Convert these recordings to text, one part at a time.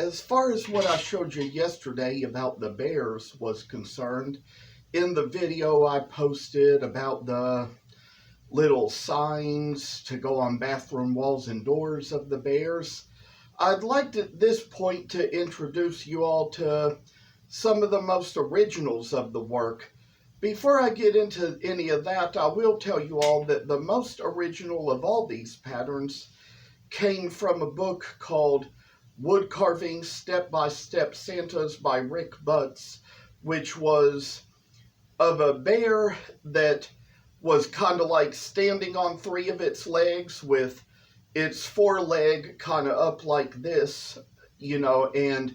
as far as what I showed you yesterday about the bears was concerned, in the video I posted about the little signs to go on bathroom walls and doors of the bears, I'd like at this point to introduce you all to some of the most originals of the work. Before I get into any of that, I will tell you all that the most original of all these patterns came from a book called Wood Carving Step-by-Step Santas by Rick Butts, which was of a bear that was kind of like standing on three of its legs with its foreleg kind of up like this, and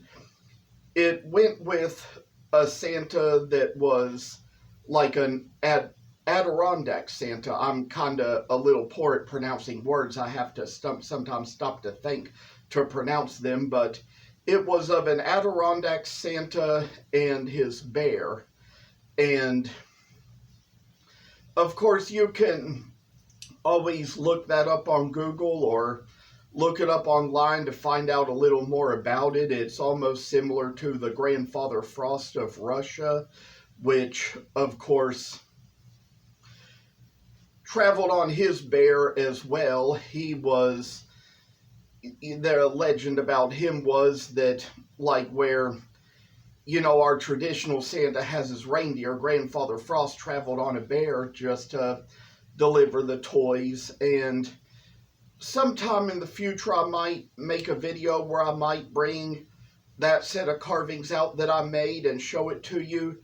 it went with a Santa that was like an Adirondack Santa. I'm kind of a little poor at pronouncing words. I have to sometimes stop to think to pronounce them, but it was of an Adirondack Santa and his bear. And of course, you can always look that up on Google or look it up online to find out a little more about it. It's almost similar to the Grandfather Frost of Russia, which, of course, traveled on his bear as well. The legend about him was that, like where, our traditional Santa has his reindeer, Grandfather Frost traveled on a bear just to deliver the toys. And sometime in the future, I might make a video where I might bring that set of carvings out that I made and show it to you.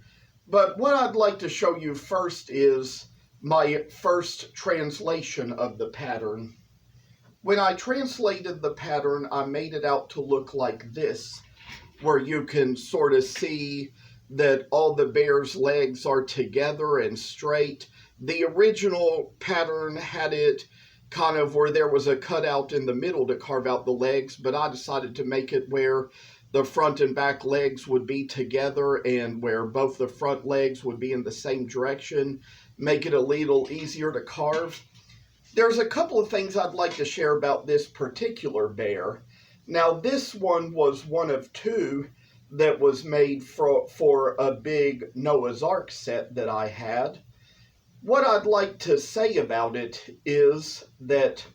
But what I'd like to show you first is my first translation of the pattern. When I translated the pattern, I made it out to look like this, where you can sort of see that all the bear's legs are together and straight. The original pattern had it kind of where there was a cutout in the middle to carve out the legs, but I decided to make it where the front and back legs would be together and where both the front legs would be in the same direction, make it a little easier to carve. There's a couple of things I'd like to share about this particular bear. Now, this one was one of two that was made for a big Noah's Ark set that I had. What I'd like to say about it is that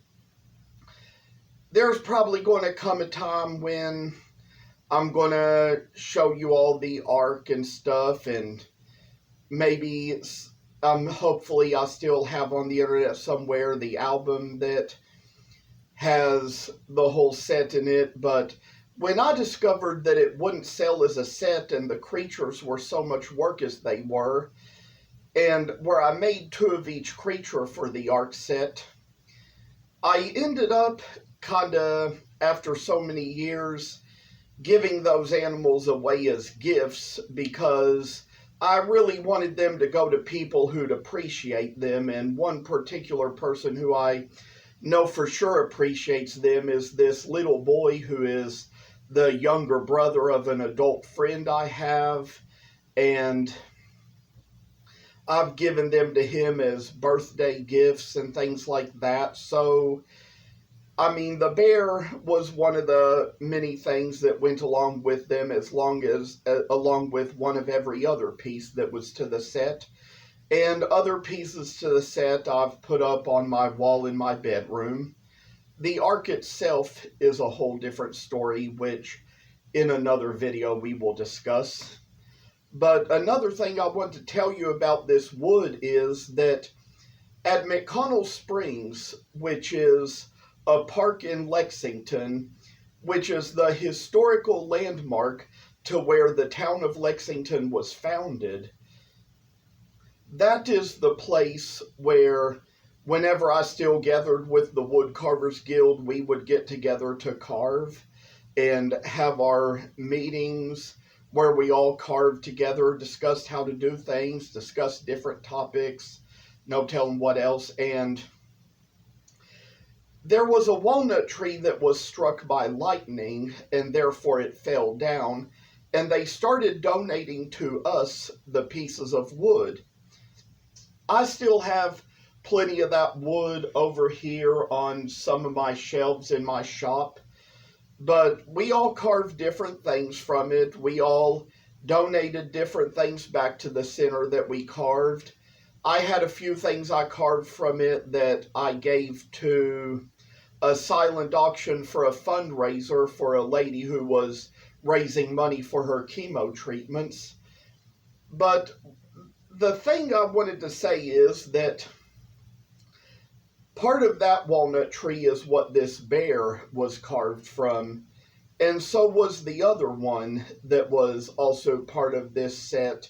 there's probably going to come a time when I'm going to show you all the Ark and stuff, and maybe hopefully I still have on the internet somewhere the album that has the whole set in it. But when I discovered that it wouldn't sell as a set and the creatures were so much work as they were, and where I made two of each creature for the Ark set, I ended up kind of, after so many years, giving those animals away as gifts because I really wanted them to go to people who'd appreciate them. And one particular person who I know for sure appreciates them is this little boy who is the younger brother of an adult friend I have, and I've given them to him as birthday gifts and things like that. So, I mean, the bear was one of the many things that went along with them, along with one of every other piece that was to the set. And other pieces to the set I've put up on my wall in my bedroom. The Ark itself is a whole different story, which in another video we will discuss. But another thing I want to tell you about this wood is that at McConnell Springs, which is a park in Lexington, which is the historical landmark to where the town of Lexington was founded, that is the place where, whenever I still gathered with the Wood Carvers Guild, we would get together to carve and have our meetings where we all carved together, discussed how to do things, discussed different topics, no telling what else. And there was a walnut tree that was struck by lightning, and therefore it fell down, and they started donating to us the pieces of wood. I still have plenty of that wood over here on some of my shelves in my shop. But we all carved different things from it. We all donated different things back to the center that we carved. I had a few things I carved from it that I gave to a silent auction for a fundraiser for a lady who was raising money for her chemo treatments. But the thing I wanted to say is that part of that walnut tree is what this bear was carved from, and so was the other one that was also part of this set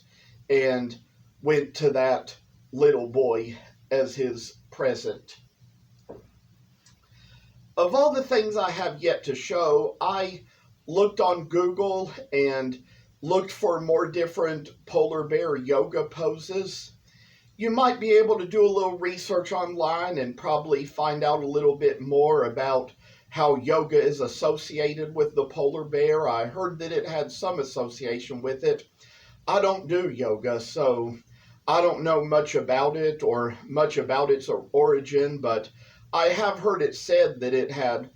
and went to that little boy as his present. Of all the things I have yet to show, I looked on Google and looked for more different polar bear yoga poses. You might be able to do a little research online and probably find out a little bit more about how yoga is associated with the polar bear. I heard that it had some association with it. I don't do yoga, so I don't know much about it or much about its origin, but I have heard it said that it had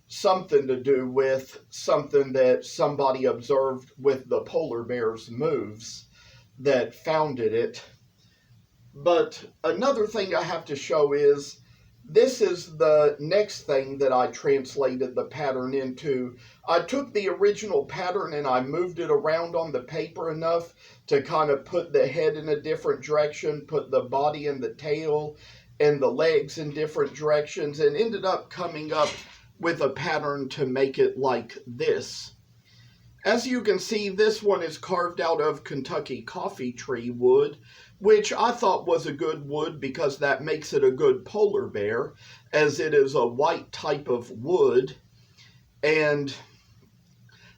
something to do with something that somebody observed with the polar bear's moves that founded it. But another thing I have to show is this is the next thing that I translated the pattern into. I took the original pattern and I moved it around on the paper enough to kind of put the head in a different direction, put the body and the tail and the legs in different directions, and ended up coming up with a pattern to make it like this. As you can see, this one is carved out of Kentucky coffee tree wood, which I thought was a good wood because that makes it a good polar bear, as it is a white type of wood. And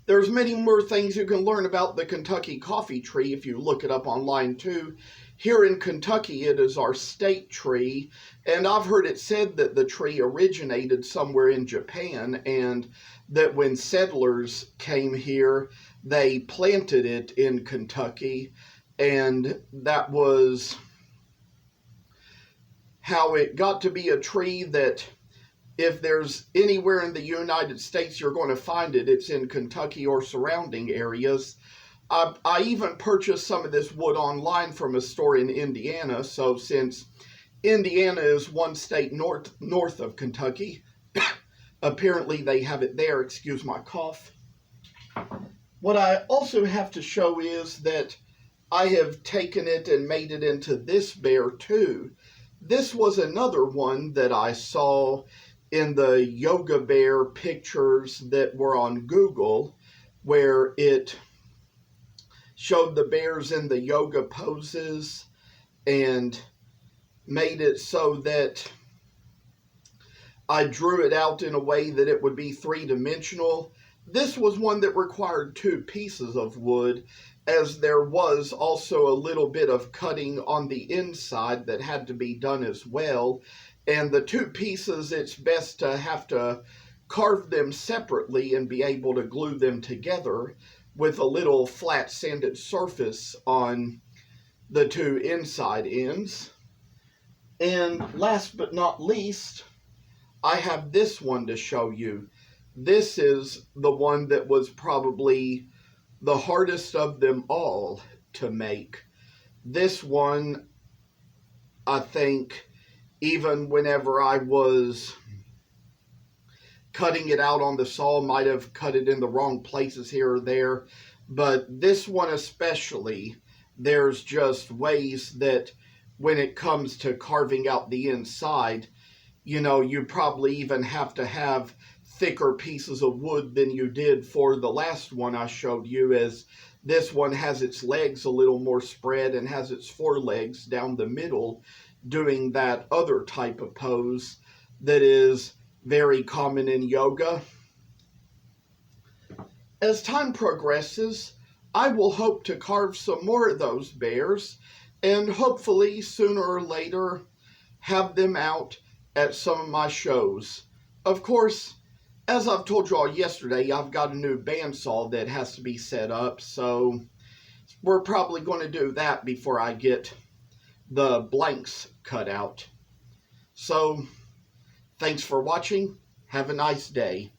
there's many more things you can learn about the Kentucky coffee tree if you look it up online too. Here in Kentucky, it is our state tree, and I've heard it said that the tree originated somewhere in Japan, and that when settlers came here, they planted it in Kentucky, and that was how it got to be a tree that if there's anywhere in the United States you're going to find it, it's in Kentucky or surrounding areas. I even purchased some of this wood online from a store in Indiana, so since Indiana is one state north of Kentucky, apparently they have it there. Excuse my cough. What I also have to show is that I have taken it and made it into this bear too. This was another one that I saw in the yoga bear pictures that were on Google, where it showed the bears in the yoga poses and made it so that I drew it out in a way that it would be three-dimensional. This was one that required two pieces of wood, as there was also a little bit of cutting on the inside that had to be done as well. And the two pieces, it's best to have to carve them separately and be able to glue them together with a little flat sanded surface on the two inside ends. And last but not least, I have this one to show you. This is the one that was probably the hardest of them all to make. This one, I think, even whenever I was cutting it out on the saw, might have cut it in the wrong places here or there, but this one especially, there's just ways that when it comes to carving out the inside, you probably even have to have thicker pieces of wood than you did for the last one I showed you, as this one has its legs a little more spread and has its forelegs down the middle, doing that other type of pose that is very common in yoga. As time progresses, I will hope to carve some more of those bears, and hopefully sooner or later have them out at some of my shows. Of course, as I've told you all yesterday, I've got a new bandsaw that has to be set up, so we're probably going to do that before I get the blanks cut out. So, thanks for watching. Have a nice day.